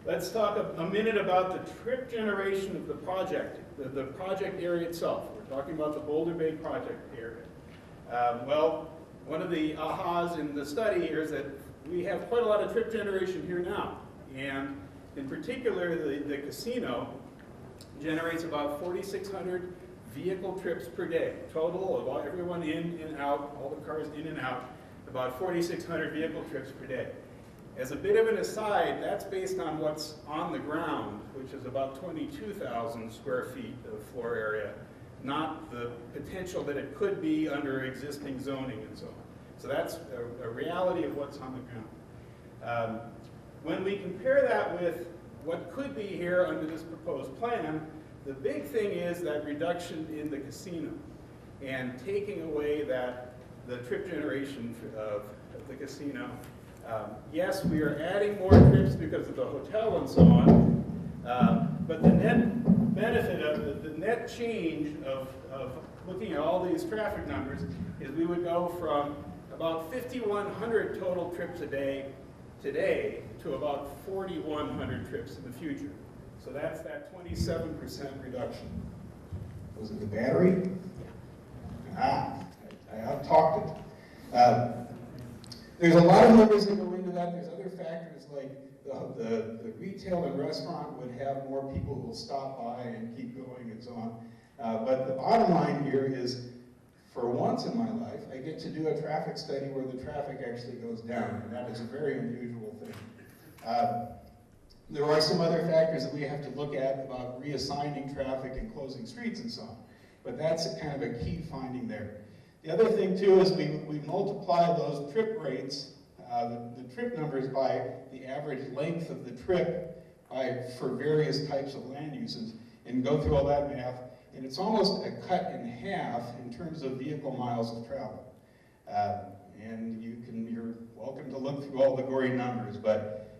let's talk a minute about the trip generation of the project, the project area itself. We're talking about the Boulder Bay project area. Well, one of the ahas in the study here is that we have quite a lot of trip generation here now. And in particular, the casino generates about 4,600 vehicle trips per day. Total of all, everyone in and out, all the cars in and out, about 4,600 vehicle trips per day. As a bit of an aside, that's based on what's on the ground, which is about 22,000 square feet of floor area, not the potential that it could be under existing zoning and so on. So that's a reality of what's on the ground. When we compare that with what could be here under this proposed plan, the big thing is that reduction in the casino and taking away the trip generation of the casino. Yes, we are adding more trips because of the hotel and so on, but the net benefit of the net change of looking at all these traffic numbers is we would go from about 5,100 total trips a day today to about 4,100 trips in the future. So that's that 27% reduction. Was it the battery? I out-talked it. There's a lot of numbers that go into that. There's other factors like the retail and restaurant would have more people who will stop by and keep going and so on. But the bottom line here is, for once in my life, I get to do a traffic study where the traffic actually goes down, and that is a very unusual thing. There are some other factors that we have to look at about reassigning traffic and closing streets and so on, but that's a kind of a key finding there. The other thing too is we multiply those trip rates, the trip numbers, by the average length of the trip for various types of land uses, and go through all that math, and it's almost a cut in half in terms of vehicle miles of travel. And you're welcome to look through all the gory numbers, but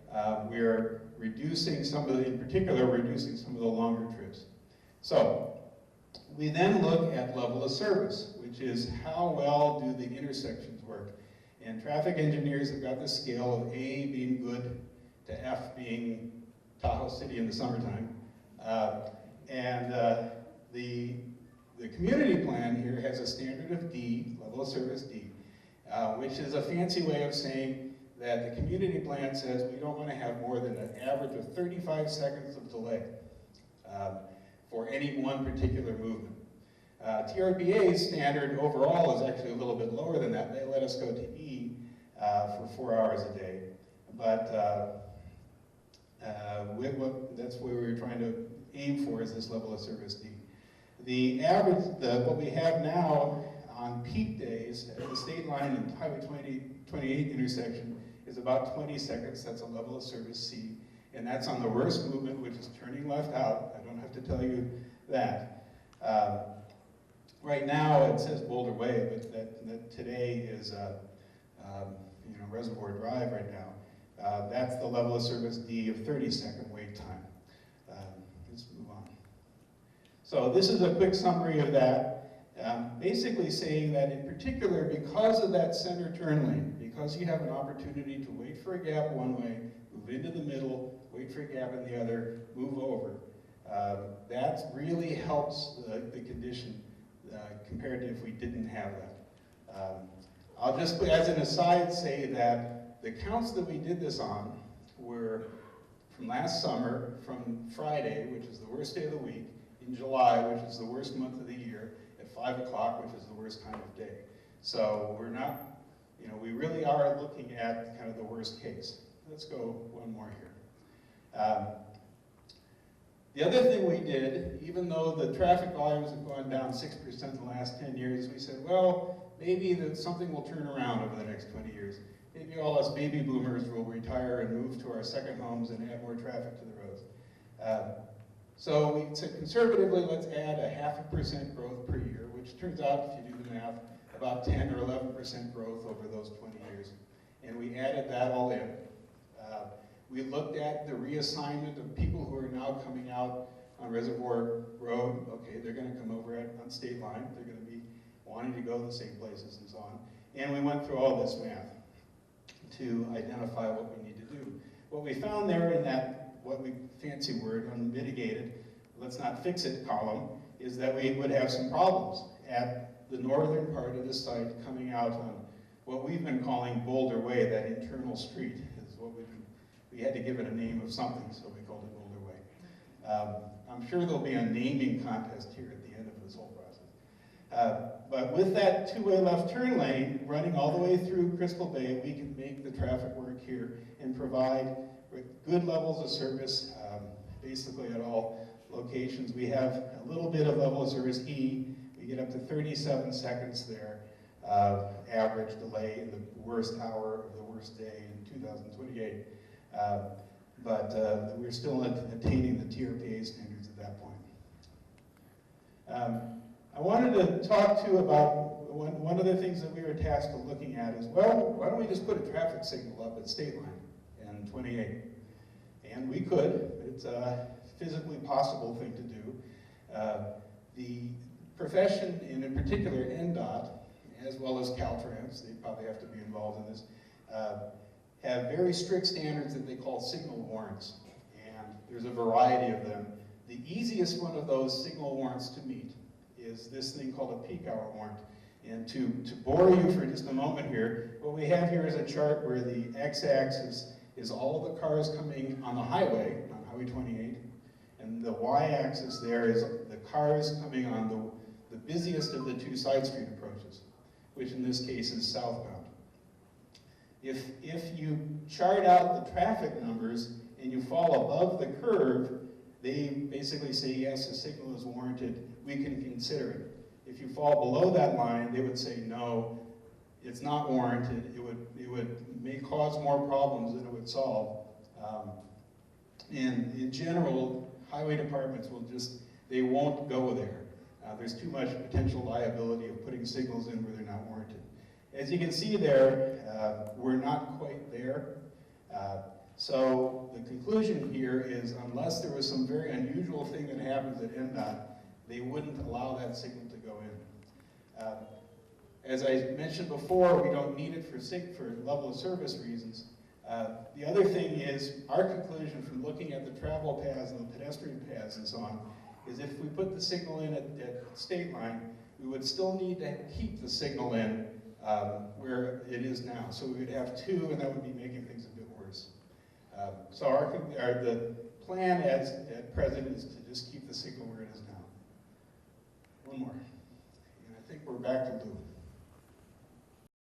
we're reducing in particular, reducing some of the longer trips. So we then look at level of service, which is how well do the intersections work. And traffic engineers have got the scale of A being good to F being Tahoe City in the summertime. The community plan here has a standard of D, level of service D, which is a fancy way of saying that the community plan says we don't want to have more than an average of 35 seconds of delay for any one particular movement. TRBA's standard overall is actually a little bit lower than that. They let us go to E for 4 hours a day, but that's where we were trying to aim for, is this level of service D. The average, what we have now on peak days at the state line and Highway 28 intersection is about 20 seconds. That's a level of service C, and that's on the worst movement, which is turning left out. I don't have to tell you that. Right now it says Boulder Way, but that today is Reservoir Drive right now. That's the level of service D of 30-second wait time. Let's move on. So this is a quick summary of that, basically saying that in particular, because of that center turn lane, because you have an opportunity to wait for a gap one way, move into the middle, wait for a gap in the other, move over, that really helps the condition compared to if we didn't have that. I'll just, as an aside, say that the counts that we did this on were from last summer, from Friday, which is the worst day of the week, in July, which is the worst month of the year, at 5 o'clock, which is the worst time of day. So we're not, we really are looking at kind of the worst case. Let's go one more here. The other thing we did, even though the traffic volumes have gone down 6% in the last 10 years, we said, well, maybe that something will turn around over the next 20 years. Maybe all us baby boomers will retire and move to our second homes and add more traffic to the roads. So we said conservatively, let's add a 0.5% growth per year, which turns out, if you do the math, about 10 or 11% growth over those 20 years. And we added that all in. We looked at the reassignment of people who are now coming out on Reservoir Road. Okay, they're going to come over on State Line. They're going to be wanting to go to the same places and so on. And we went through all this math to identify what we need to do. What we found there in that what we, fancy word, unmitigated, let's not fix it column, is that we would have some problems at the northern part of the site coming out on what we've been calling Boulder Way, that internal street is what we had to give it a name of something, so we called it Boulder Way. I'm sure there'll be a naming contest here at the end of this whole process. But with that two-way left turn lane running all the way through Crystal Bay, we can make the traffic work here and provide good levels of service, basically at all locations. We have a little bit of level of service E. We get up to 37 seconds there, average delay in the worst hour of the worst day in 2028. But we're still attaining the TRPA standards at that point. I wanted to talk to you about one of the things that we were tasked with looking at is, well, why don't we just put a traffic signal up at State Line in 28? And we could. It's a physically possible thing to do. The profession, and in particular NDOT, as well as Caltrans, they probably have to be involved in this, have very strict standards that they call signal warrants. And there's a variety of them. The easiest one of those signal warrants to meet is this thing called a peak hour warrant. And to bore you for just a moment here, what we have here is a chart where the x-axis is all of the cars coming on the highway, on Highway 28, and the y-axis there is the cars coming on the busiest of the two side street approaches, which in this case is southbound. If you chart out the traffic numbers and you fall above the curve, they basically say, yes, the signal is warranted, we can consider it. If you fall below that line, they would say, no, it's not warranted, may cause more problems than it would solve. And in general, highway departments they won't go there. There's too much potential liability of putting signals in where they're not warranted. As you can see there, we're not quite there. So the conclusion here is, unless there was some very unusual thing that happens at NDOT, they wouldn't allow that signal to go in. As I mentioned before, we don't need it for level of service reasons. The other thing is, our conclusion from looking at the travel paths and the pedestrian paths and so on, is if we put the signal in at State Line, we would still need to keep the signal in where it is now. So we would have two, and that would be making things a bit worse. So the plan at present is to just keep the signal where it is now. One more. And I think we're back to blue.